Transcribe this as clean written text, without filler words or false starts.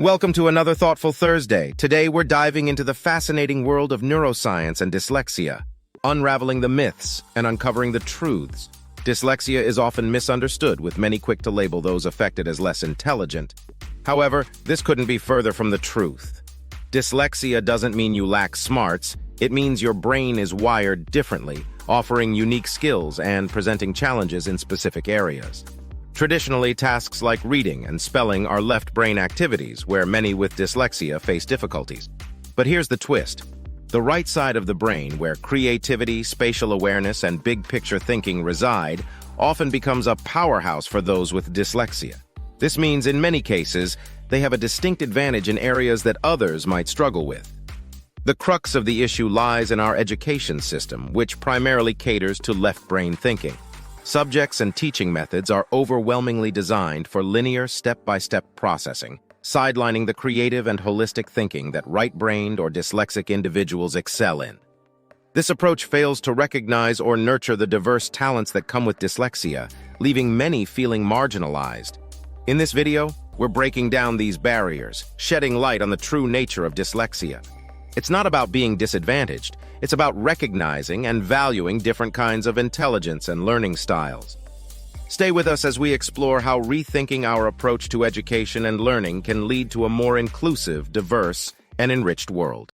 Welcome to another Thoughtful Thursday. Today we're diving into the fascinating world of neuroscience and dyslexia, unraveling the myths and uncovering the truths. Dyslexia is often misunderstood, with many quick to label those affected as less intelligent. However, this couldn't be further from the truth. Dyslexia doesn't mean you lack smarts, it means your brain is wired differently, offering unique skills and presenting challenges in specific areas. Traditionally, tasks like reading and spelling are left brain activities where many with dyslexia face difficulties. But here's the twist. The right side of the brain, where creativity, spatial awareness, and big-picture thinking reside, often becomes a powerhouse for those with dyslexia. This means, in many cases, they have a distinct advantage in areas that others might struggle with. The crux of the issue lies in our education system, which primarily caters to left-brain thinking. Subjects and teaching methods are overwhelmingly designed for linear, step-by-step processing, sidelining the creative and holistic thinking that right-brained or dyslexic individuals excel in. This approach fails to recognize or nurture the diverse talents that come with dyslexia, leaving many feeling marginalized. In this video, we're breaking down these barriers, shedding light on the true nature of dyslexia. It's not about being disadvantaged, it's about recognizing and valuing different kinds of intelligence and learning styles. Stay with us as we explore how rethinking our approach to education and learning can lead to a more inclusive, diverse, and enriched world.